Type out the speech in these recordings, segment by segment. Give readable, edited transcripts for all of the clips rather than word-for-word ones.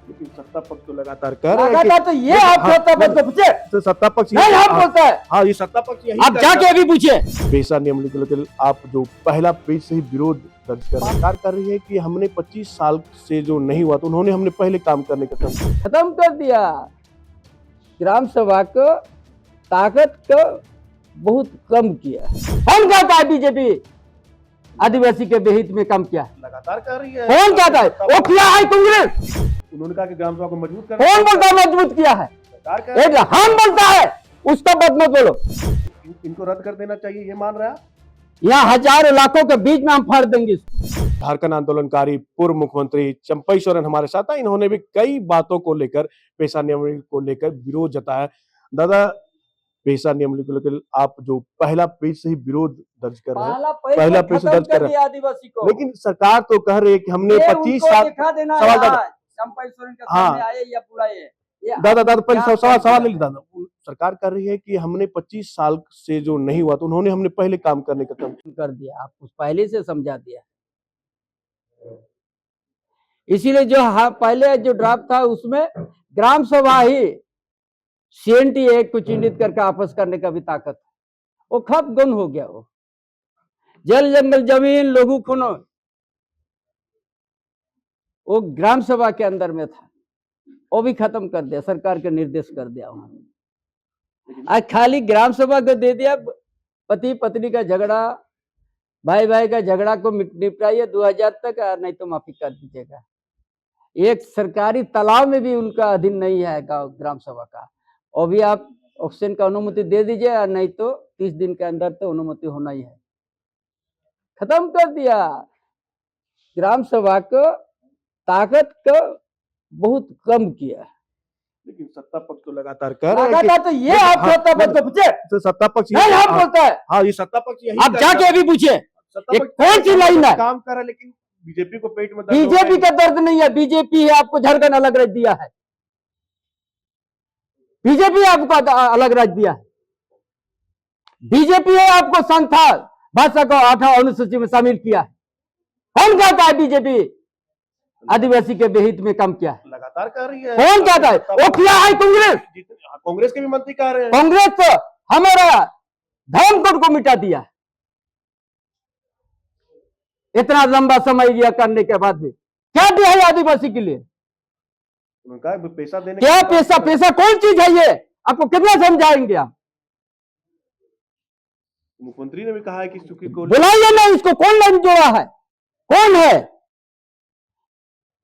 लेकिन सत्ता पक्ष तो लगातार कह रहे हैं कि लगातार तो ये आप सत्ता पक्ष को पूछे, तो सत्ता पक्ष नहीं हम बोलता है, हाँ ये सत्ता पक्ष यही आप कहता जाके है। अभी पूछे। पेशा नियम को लेकर आप जो पहला पेज से ही विरोध दर्ज कर सरकार कर रही है कि हमने 25 साल से जो नहीं हुआ तो उन्होंने हमने पहले काम करने का खत्म कर दिया। ग्राम सभा को ताकत को बहुत कम किया। कौन कहता है बीजेपी आदिवासी के बेहित में काम किया? लगातार कर रही है। कौन कहता है? वो किया है कांग्रेस। उन्होंने कहा कि ग्राम सभा को मजबूत कर, कौन बोलता है मजबूत किया है? सरकार कर रही है। हम बोलता है, उसका बात मत बोलो। इनको रद्द कर देना चाहिए, ये मान रहा है। यहाँ हजारों लाखों के बीच में हम फाड़ देंगे इसको। झारखंड आंदोलनकारी पूर्व मुख्यमंत्री चंपई सोरेन हमारे साथ है। इन्होंने भी कई बातों को लेकर, पेशा नियम को लेकर विरोध जताया। दादा, पेशा नियम को लेकर आप जो पहला पेज से ही विरोध दर्ज कर रहे हैं, पहला पेज से दर्ज कर रहे हैं आदिवासी को, लेकिन सरकार तो कह रही है कि हमने 25 साल सवाल दादा चंपई सोरेन के सामने आए या बुलाए। दादा पहले सवाल ले दादा। सरकार कर रही है कि हमने 25 साल से जो नहीं हुआ तो उन्होंने हमने पहले काम करने का काम कर दिया। आप उस पहले से समझा दिया, इसीलिए जो पहले जो ड्राफ्ट था उसमें ग्राम सभा ही CNT एक्ट को चिन्हित करके आपस करने का भी ताकत है। वो खत्म गुण हो गया। वो जल जंगल जमीन लोगों खूनो वो ग्राम सभा के अंदर में था, वो भी खत्म कर दिया, सरकार के निर्देश कर दिया उन्होंने। आज खाली ग्राम सभा को दे दिया। पति पत्नी का झगड़ा, भाई भाई का झगड़ा को निपटाइए 2000 तक, नहीं तो माफी कर दीजिएगा। एक सरकारी तालाब में भी उनका अधीन नहीं है ग्राम सभा का, और भी आप ऑप्शन का अनुमति दे दीजिए, नहीं तो 30 दिन के अंदर तो अनुमति होना ही है। खत्म कर दिया। ग्राम सभा को ताकत को बहुत कम किया। लेकिन सत्ता पक्ष तो लगातार कह रहे हैं कि तो ये आप सत्ता पक्ष को पूछे, तो सत्ता पक्ष नहीं हम बोलता है, हाँ ये सत्ता पक्ष यही आप जाके अभी पूछे। कौन सी लाइन है? काम कर रहा है, लेकिन बीजेपी को पेट में दर्द बीजेपी का दर्द नहीं है। बीजेपी है आपको झारखंड अलग रख दिया है। बीजेपी आपको अलग रख दिया है। बीजेपी है आपको संथाल भाषा को 8वां अनुसूची में शामिल किया है। कौन कहता है बीजेपी आदिवासी के बेहित में काम किया है? लगातार कर रही है। कौन कहता है? वो किया है कांग्रेस। कांग्रेस के भी मंत्री कह रहे हैं। कांग्रेस तो हमारा धर्मकोड को मिटा दिया है। इतना लंबा समय लिया करने के बाद भी क्या दिया है आदिवासी के लिए? पैसा देने क्या पैसा? पैसा कौन चीज है ये? आपको कितना समझाएंगे आप? मुख्यमंत्री ने भी कहा है कि चूंकि बुलाइए ना इसको। कौन लाइन जोड़ा है? कौन है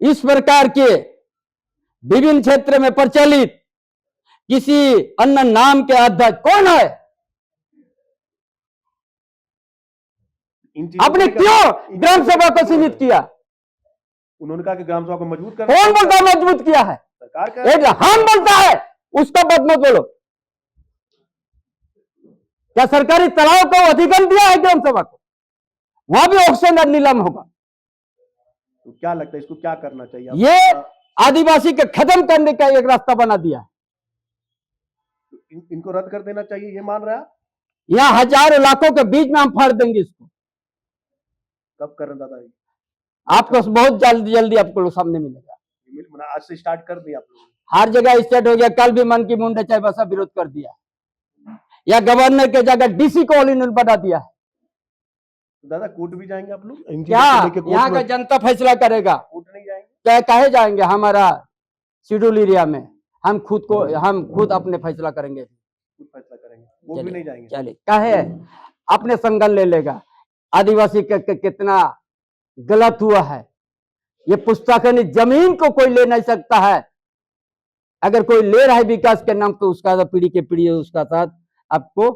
इस प्रकार के विभिन्न क्षेत्र में प्रचलित किसी अन्य नाम के अध्यक्ष? कौन है? आपने क्यों ग्राम सभा को सीमित किया? उन्होंने कहा कि ग्राम सभा को मजबूत करना। कौन बोलता है मजबूत किया है? सरकार हम बोलता है, उसका बात मत बोलो। क्या सरकारी तालाब को अधिगम दिया है ग्राम सभा को? वहां भी ऑक्शन और नीलाम होगा। तो क्या लगता है इसको क्या करना चाहिए? ये आदिवासी के खत्म करने का एक रास्ता बना दिया। इनको रद्द कर देना चाहिए, ये मान रहा है। यहाँ हजारों लाखों के बीच में हम फाड़ देंगे इसको। कब कर रहे दादा? आपको बहुत जल्दी आपको सामने मिलेगा। आज से स्टार्ट कर दिया आप लोग? हर जगह स्टार्ट हो गया। कल भी मन की मुंडे चाहे बसा विरोध कर दिया, या गवर्नर के जगह DC को ऑल बना दिया है। दादा कोर्ट भी जाएंगे आप लोग? क्या यहाँ का जनता फैसला करेगा? कोर्ट नहीं जाएंगे? क्या कहे जाएंगे? हमारा शेड्यूल एरिया में हम खुद अपने फैसला करेंगे। फैसला करेंगे, वो भी नहीं जाएंगे। चलिए कहे अपने संगठन ले लेगा। आदिवासी कितना गलत हुआ है। ये पुस्तकानी जमीन को कोई ले नहीं सकता है। अगर कोई ले रहा है विकास के नाम तो उसका पीढ़ी के पीढ़ी उसका साथ आपको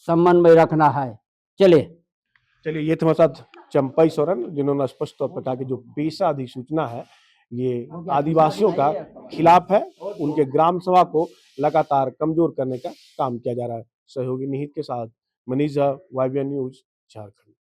संबंध में रखना है। चलिए ये थे हमारे साथ चंपई सोरेन, जिन्होंने स्पष्ट तौर पर कहा कि जो पेशा अधिसूचना है ये आदिवासियों का खिलाफ है। उनके ग्राम सभा को लगातार कमजोर करने का काम किया जा रहा है। सहयोगी निहित के साथ मनीष झा, YBN न्यूज, झारखंड।